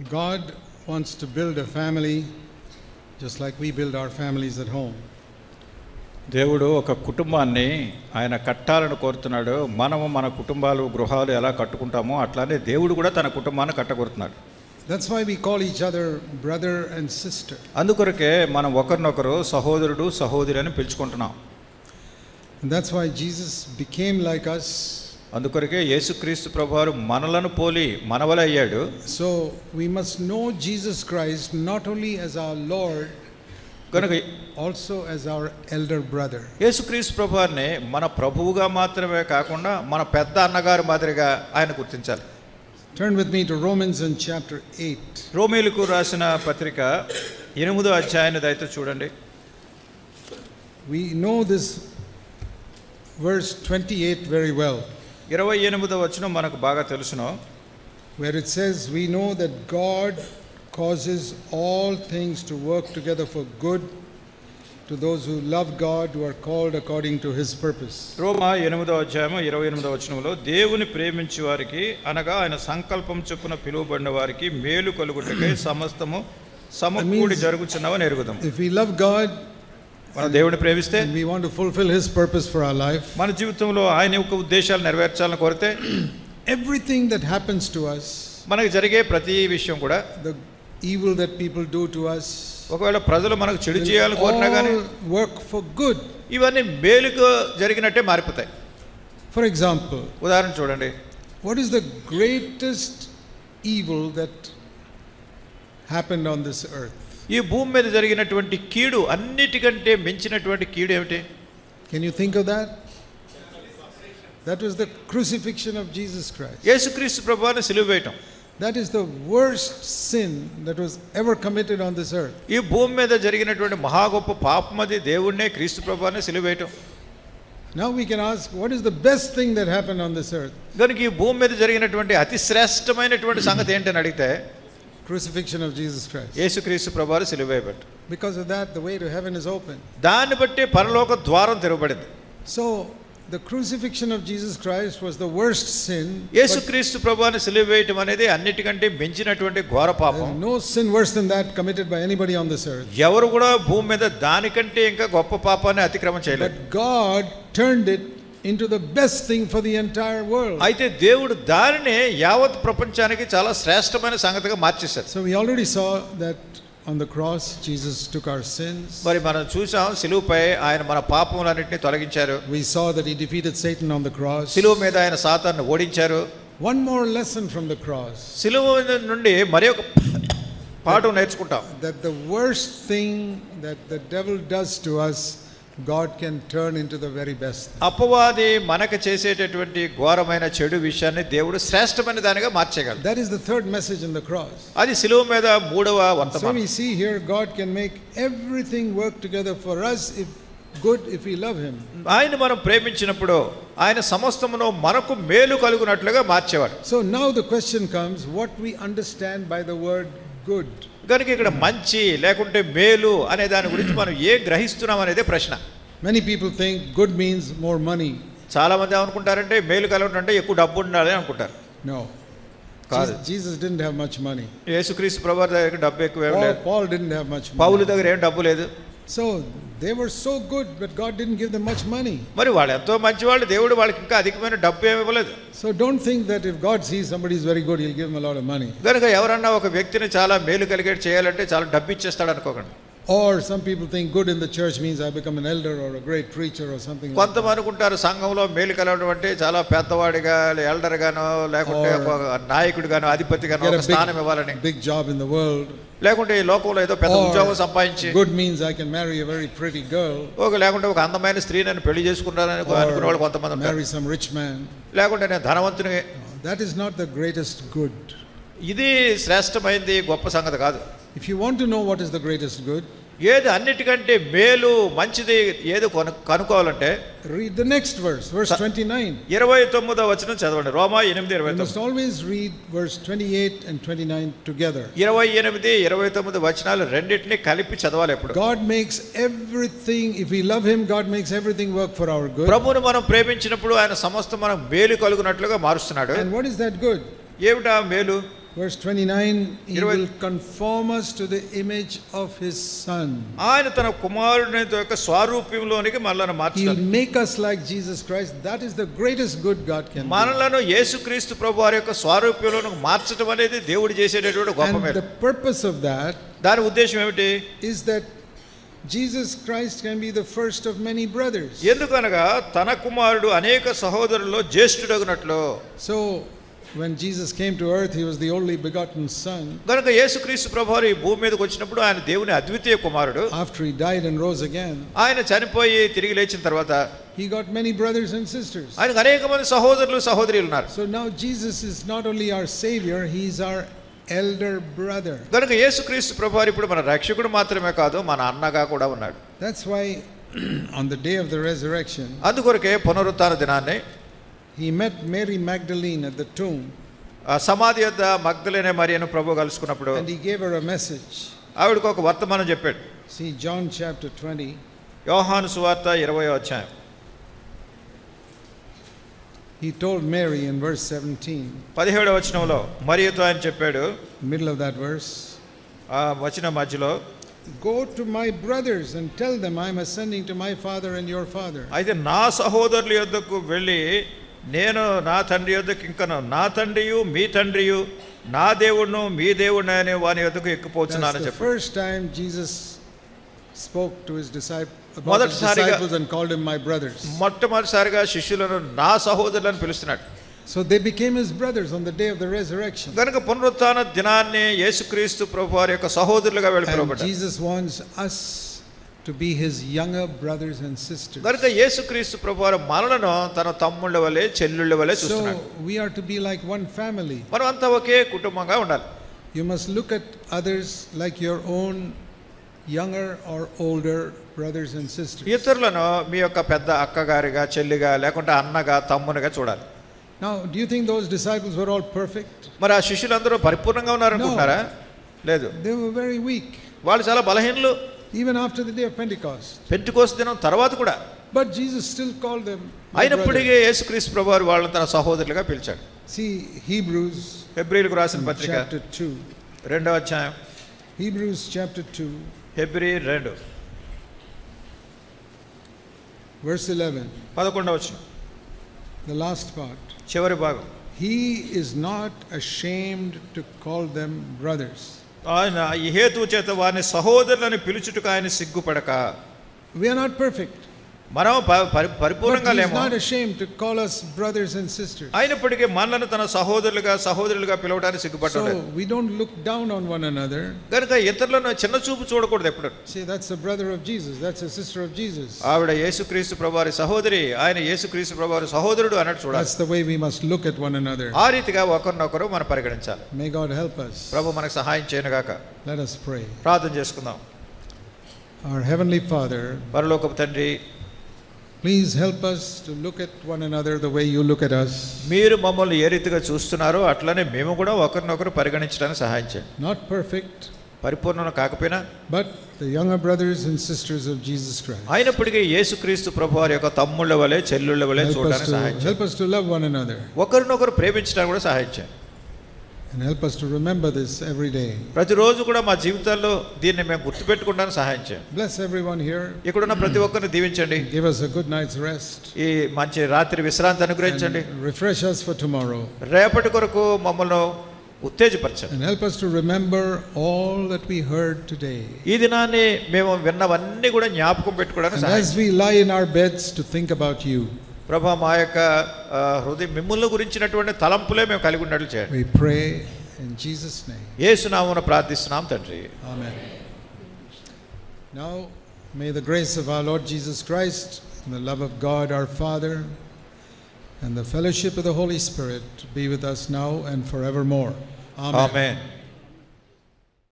God wants to build a family just like we build our families at home. దేవుడు ఒక కుటుంబాన్ని ఆయన కట్టాలని కోరుతున్నాడు. మనము మన కుటుంబాలు గృహాలు ఎలా కట్టుకుంటామో అట్లానే దేవుడు కూడా తన కుటుంబాన్ని కట్టగొరుతున్నాడు. That's why we call each other brother and sister. అందుకొరకే మనం ఒకరినొకరు సహోదరుడు సహోదరి అని పిలుచుకుంటున్నాం. And that's why Jesus became like us. అందుకొరకే యేసుక్రీస్తు ప్రభువారు మనలను పోలి మనవలే అయ్యాడు. So we must know Jesus Christ not only as our Lord కనుక also as our elder brother. యేసుక్రీస్తు ప్రభువారిని మన ప్రభువుగా మాత్రమే కాకుండా మన పెద్ద అన్నగారి మాదిరిగా ఆయన గుర్తించాలి. Turn with me to Romans in chapter 8. రోమీయులకు రాసిన పత్రిక 8వ అధ్యాయాన్ని దయతో చూడండి. We know this verse 28 very well. 28వ వచనం మనకు బాగా తెలుసును. Where it says, we know that God causes all things to work together for good to those who love God, who are called according to his purpose. రోమా 8వ అధ్యాయం 28వ వచనంలో దేవుని ప్రేమించే వారికి అనగా ఆయన సంకల్పం చొప్పున పిలువబడిన వారికి మేలు కలుగుటకై సమస్తము సమకూడి జరుగుచున్నవని ఎరుగుదాం. If we love God, మనం దేవుని ప్రేమిస్తే and we want to fulfill his purpose for our life, మన జీవితంలో ఆయన యొక్క ఉద్దేశాలు నెరవేర్చాలని కోరితే everything that happens to us, మనకు జరిగే ప్రతి విషయం కూడా, the evil that people do to us, ఒకవేళ ప్రజలు మనకు చెడు చేయాలని కోరినా కానీ work for good. ఇవన్నీ మేలుకు జరిగినట్టే మారిపోతాయి. For example, ఉదాహరణ చూడండి. what is the greatest evil that happened on this earth? ఈ భూమి మీద జరిగినటువంటి కీడు, అన్నిటికంటే మించినటువంటి కీడు ఏమిటి? Can you think of that? That was the crucifixion of Jesus Christ. యేసుక్రీస్తు ప్రభువుని సిలువ వేయటం. That is the worst sin that was ever committed on this earth. ఈ భూమి మీద జరిగినటువంటి మహా గొప్ప పాపం అది దేవుణ్ణే క్రీస్తు ప్రభువుని సిలువ వేయటం. Now we can ask, what is the best thing that happened on this earth? కనుక ఈ భూమి మీద జరిగినటువంటి అతి శ్రేష్టమైనటువంటి సంగతి ఏంటని అడిగితే Crucifixion of Jesus Christ. యేసుక్రీస్తు ప్రభువుని సిలువ వేయబట్టు. Because of that, the way to heaven is open. దాన్ని బట్టి పరలోక ద్వారం తెరవబడింది. So the crucifixion of Jesus Christ was the worst sin. యేసుక్రీస్తు ప్రభువుని సిలువ వేయటం అనేది అన్నిటికంటే మించినటువంటి ఘోర పాపం. No sin worse than that committed by anybody on this earth. ఎవరు కూడా భూమి మీద దానికంటే ఇంకా గొప్ప పాపాన్ని అతిక్రమం చేయలేదు. But God turned it into the best thing for the entire world. అయితే దేవుడు దానిని యావత్ ప్రపంచానికి చాలా శ్రేష్టమైన సంగతిగా మార్చేశారు. So we already saw that on the cross Jesus took our sins. మరి మనం చూసాం సిలువపై ఆయన మన పాపములన్నిటిని తొలగించారు. We saw that he defeated Satan on the cross. సిలువ మీద ఆయన సాతాన్ని ఓడించారు. One more lesson from the cross. సిలువ నుండి మరి ఒక పాఠం నేర్చుకుంటాం. That the worst thing that the devil does to us, God can turn into the very best. అపవాది మనకు చేసేటటువంటి ఘోరమైన చెడు విషయాన్ని దేవుడు శ్రేష్టమైన దానిగా మార్చగలడు. That is the third message in the cross. అది సిలువ మీద మూడవ వర్తమానం. So we see here God can make everything work together for us if we love him. ఆయన మనం ప్రేమించినప్పుడు ఆయన సమస్తమును మనకు మేలు కలుగునట్లుగా మార్చేవాడు. So now the question comes, what we understand by the word good? కనుక ఇక్కడ మంచి లేకుంటే మేలు అనే దాని గురించి మనం ఏం గ్రహిస్తున్నాం అనేదే ప్రశ్న. Many people think good means more money. చాలా మంది ఏమనుకుంటారంటే మేలు కలగటంటే ఎక్కువ డబ్బు ఉండాలి అనుకుంటారు. No. కాదు. Jesus didn't have much money. యేసుక్రీస్తు ప్రభువు దగ్గర డబ్బు ఎక్కువ లేదు. Paul didn't have much money. పౌలు దగ్గర ఏం డబ్బు లేదు. So they were so good, but God didn't give them much money. మరి వాళ్ళు ఎంతో మంచి వాళ్ళు, దేవుడు వాళ్ళకి ఇంకా అధికమైన డబ్బు ఏమి ఇవ్వలేదు. So don't think that if God sees somebody is very good, he'll give him a lot of money. కనుక ఎవరన్నా ఒక వ్యక్తిని చాలా మేలు కలిగేట్ చేయాలంటే చాలా డబ్బు ఇచ్చేస్తాడు అనుకోకండి. Or some people think good in the church means I become an elder or a great preacher or something. కొంతమంది అనుకుంటారు సంఘంలో మేలు కలగడం అంటే చాలా పెద్దవాడిగా, ఎల్డర్ గానో లేకుంటే నాయకుడు గానో అధిపతి గానో ఒక స్థానం ఇవ్వాలని, big job in the world. లేకుంటే ఈ లోకంలో ఏదో పెద్ద ఉద్యోగం సంపాదించి, good means I can marry a very pretty girl. లేకుంటే ఒక అందమైన స్త్రీ నేను పెళ్లి చేసుకుంటానని అనుకునే వాళ్ళు కొంతమంది ఉంటారు. Marry some rich man. లేకుంటే నేను ధనవంతుని. That is not the greatest good. ఇది శ్రేష్టమైనది గొప్ప సంగతి కాదు. If you want to know what is the greatest good, ఏది అన్నిటికంటే మేలు మంచిది ఏది కనుక్కోవాలంటే read the next verse 29. 29వ వచనం చదవండి. రోమా 8:29. You must always read verse 28 and 29 together. 28, 29 వచనాలు రెండింటిని కలిపి చదవాలి ఎప్పుడు. God makes everything, if we love him, God makes everything work for our good. ప్రభువును మనం ప్రేమించినప్పుడు ఆయన సమస్తం మనం మేలు కలుగునట్లుగా మారుస్తున్నాడు. And what is that good? ఏమిటా మేలు? Verse 29, He 20 will conform us to the image of His Son. ఆయన తన కుమారుని యొక్క స్వరూపంలోనికి మనలను He'll మార్చుతాడు. make us like Jesus Christ. That is the greatest good God can do. మనలను యేసుక్రీస్తు ప్రభువారి యొక్క స్వరూపంలోనికి మార్చడం అనేది దేవుడు చేసేటటువంటి గొప్ప And మేలు. the purpose of that దాని ఉద్దేశం ఏమిటి? is that Jesus Christ can be the first of many brothers. ఎందుకనగా తన కుమారుడు అనేక సహోదరుల్లో జ్యేష్ఠుడగునట్లు. So when Jesus came to earth, He was the only begotten Son. కనుక యేసుక్రీస్తు ప్రభువారు ఈ భూమి మీదకి వచ్చినప్పుడు ఆయన దేవుని అద్వితీయ కుమారుడు. After He died and rose again, ఆయన చనిపోయి తిరిగి లేచిన తర్వాత He got many brothers and sisters. ఆయనకు అనేక మంది సహోదరులు సహోదరులు ఉన్నారు. So now Jesus is not only our Savior, He is our elder brother. కనుక యేసుక్రీస్తు ప్రభువారు ఇప్పుడు మన రక్షకుడు మాత్రమే కాదు, మన అన్నగా కూడా ఉన్నాడు. That's why on the day of the resurrection, అందుకొరకే పునరుత్థాన దినాన్ని He met Mary Magdalene at the tomb ఆ సమాధి యొద్ద మగ్దలేనే మరియను ప్రభు కలుసుకున్నప్పుడు and He gave her a message. ఆవిడకు ఒక వర్తమానం చెప్పాడు. See John chapter 20. యోహాను సువార్త 20వ అధ్యాయం. He told Mary in verse 17, 17వ వచనంలో మరియతో ఆయన చెప్పాడు, middle of that verse, ఆ వచనం మధ్యలో, go to my brothers and tell them I am ascending to my Father and your Father. అయితే నా సహోదరుల యొద్దకు వెళ్ళి నేను నా తండ్రి యొద్దకు ఇంకను నా తండ్రియు మీ తండ్రియు నా దేవుడును మీ దేవుడు అనే వాని యొద్దకు ఎక్కిపోతున్నానని That's the చెప్పాడు. first time Jesus spoke to His disciples and called them my brothers. మొట్టమొదటిసారిగా శిష్యులను నా సహోదరులను పిలుస్తున్నాడు. So they became His brothers on the day of the resurrection. కనుక పునరుత్థాన దినాన్ని యేసుక్రీస్తు ప్రభువారి యొక్క సహోదరులుగా And వెళ్ళిపోబడ్డారు. Jesus wants us to be His younger brothers and sisters. కనుక యేసుక్రీస్తు ప్రభువారు మనలను తన తమ్ముళ్ళ వలె చెల్లుళ్ళ వలె చూస్తున్నాడు. So we are to be like one family. మనం అంతా ఒకే కుటుంబంగా ఉండాలి. You must look at others like your own younger or older brothers and sisters. ఇతరులను మీ యొక్క పెద్ద అక్కగారిగా చెల్లిగా లేకుంటే అన్నగా తమ్మునిగా చూడాలి. Now, do you think those disciples were all perfect? మరి ఆ శిష్యులందరూ పరిపూర్ణంగా ఉన్నారనుకుంటున్నారా? లేదు, They were very weak, వాళ్ళు చాలా బలహీనులు. even after the day of Pentecost. పెంటెకోస్తు దినం తర్వాత కూడా But Jesus still called them my అయినప్పటికీ brothers. యేసుక్రీస్తు ప్రభువారు వాళ్ళని తన సహోదరులుగా పిలిచాడు. See Hebrews హెబ్రీయులకు రాసిన పత్రిక chapter 2. 2వ అధ్యాయం. Hebrews chapter 2, హెబ్రీ 2 verse 11, 11వ వచనం, the last part. చివరి భాగం. He is not ashamed to call them brothers. ఆయన ఈ హేతువు చేత వారిని సహోదరులని పిలుచుటకు ఆయన సిగ్గుపడక. We are not perfect, మనం but పరిపూర్ణంగా He is లేము. not ashamed to call us brothers and sisters. అయినప్పటికీ మనలను తన సహోదరులుగా పిలవడానికి సిగ్గుపడలేదు. So we don't look down on one another. కనుక ఇతరులను చిన్న చూపు చూడకూడదు ఎప్పుడు. Say that's a brother of Jesus, that's a sister of Jesus. ఆవిడ యేసుక్రీస్తు ప్రభువారి సహోదరి, ఆయన యేసుక్రీస్తు ప్రభువారి సహోదరుడు అన్నట్టు చూడాలి. That's the way we must look at one another. ఆ రీతిగా ఒకరినొకరు మనం పరిగణించాలి. May God help us. ప్రభు మనకు సహాయం చేయనుగాక. Let us pray. ప్రార్థన చేసుకుందాం. Our Heavenly Father, పరలోకపు తండ్రి, please help us to look at one another the way you look at us. మీరు మమ్మల్ని ఏ రీతిగా చూస్తున్నారో అట్లనే మేము కూడా ఒకరినొకరు పరిగణించడానికి సహాయం చేయండి. Not perfect, పరిపూర్ణం కాకపోయినా but the younger brothers and sisters of Jesus Christ. అయినప్పటికీ యేసుక్రీస్తు ప్రభువారి యొక్క తమ్ముళ్ళ వలె చెల్లుళ్ళ వలె చూడడానికి సహాయం చేయండి. Help us to love one another. ఒకరినొకరు ప్రేమించడానికి కూడా సహాయం చేయండి. And help us to remember this every day. ప్రతిరోజు కూడా మా జీవితాల్లో దీన్ని మేము గుర్తుపెట్టుకోవడానికి సహాయం చేయండి. Bless everyone here. ఇక్కడున్న ప్రతి ఒక్కరిని దీవించండి. Give us a good night's rest. ఈ మంచి రాత్రి విశ్రాంతి అనుగ్రహించండి. And refresh us for tomorrow. రేపటి కొరకు మమ్మల్ని ఉత్తేజపరచండి. And help us to remember all that we heard today. ఈ దినాన్ని మేము విన్నవన్నీ కూడా జ్ఞాపకం పెట్టుకోవడానికి And సహాయం as we lie in our beds to think about you, ప్రభా మా యొక్క హృదయం మిమ్మల్ని గురించినటువంటి తలంపులే మేము కలిగి ఉన్నట్లు చేయండి. we pray in Jesus' name. యేసు నామమున ప్రార్థిస్తున్నాం తండ్రి. Amen. Now, may the grace of our Lord Jesus Christ and the love of God our Father and the fellowship of the Holy Spirit be with us now and forevermore. Amen. Amen.